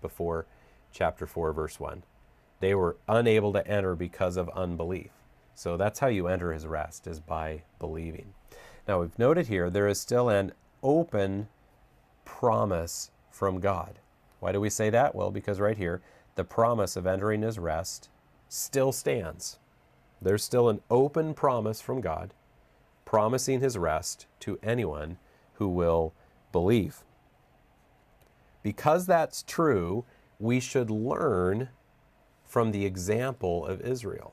before chapter 4, verse 1. They were unable to enter because of unbelief. So that's how you enter his rest, is by believing. Now we've noted here there is still an open promise from God. Why do we say that? Well, because right here, the promise of entering his rest still stands. There's still an open promise from God, promising his rest to anyone who will believe. Because that's true, we should learn from the example of Israel.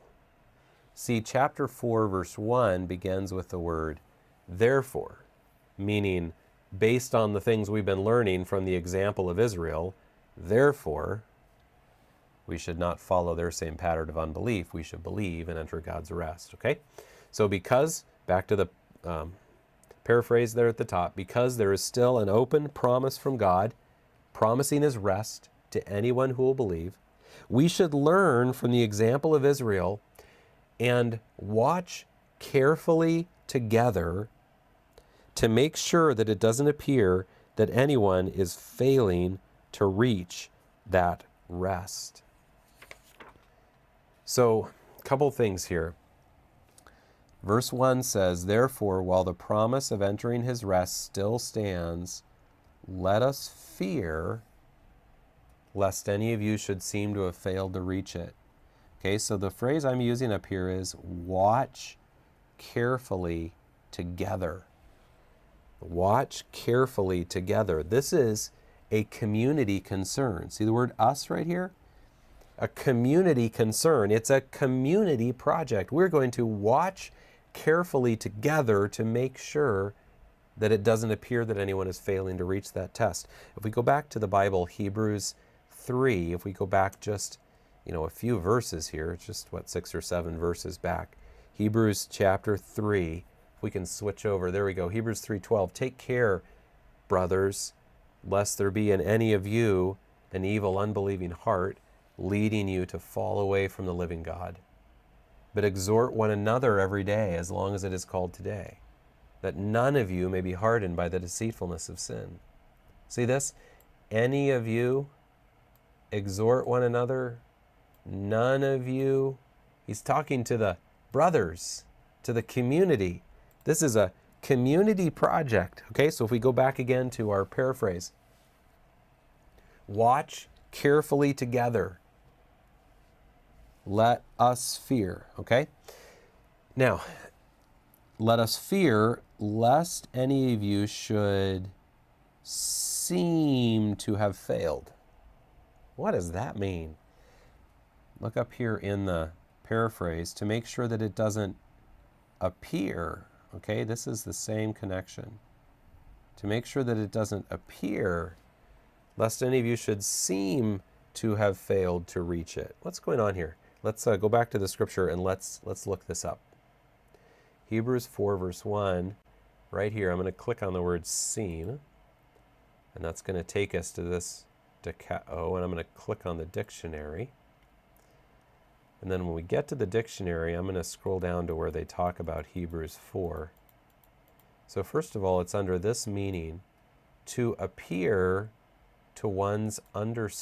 See, chapter 4, verse 1 begins with the word therefore, meaning based on the things we've been learning from the example of Israel, therefore, we should not follow their same pattern of unbelief. We should believe and enter God's rest, okay? So because, back to the paraphrase there at the top, because there is still an open promise from God, promising his rest to anyone who will believe, we should learn from the example of Israel and watch carefully together to make sure that it doesn't appear that anyone is failing to reach that rest. So, a couple things here. Verse 1 says, therefore, while the promise of entering his rest still stands, let us fear lest any of you should seem to have failed to reach it. Okay, so the phrase I'm using up here is watch carefully together. Watch carefully together. This is a community concern. See the word us right here? A community concern. It's a community project. We're going to watch carefully together to make sure that it doesn't appear that anyone is failing to reach that test. If we go back to the Bible, Hebrews 3, if we go back just, a few verses here, just 6 or 7 verses back. Hebrews chapter 3, if we can switch over, there we go, Hebrews 3:12. Take care, brothers, lest there be in any of you an evil, unbelieving heart, leading you to fall away from the living God. But exhort one another every day, as long as it is called today, that none of you may be hardened by the deceitfulness of sin. See this? Any of you exhort one another, none of you. He's talking to the brothers, to the community. This is a community project. Okay, so if we go back again to our paraphrase, watch carefully together. Let us fear. Okay? Now, let us fear lest any of you should seem to have failed. What does that mean? Look up here in the paraphrase to make sure that it doesn't appear. Okay, this is the same connection. To make sure that it doesn't appear, lest any of you should seem to have failed to reach it. What's going on here? Let's go back to the scripture and let's look this up. Hebrews 4 verse 1, right here, I'm going to click on the word seem, and that's going to take us to this decao, and I'm going to click on the dictionary. And then when we get to the dictionary, I'm going to scroll down to where they talk about Hebrews 4. So first of all, it's under this meaning, to appear to one's understanding.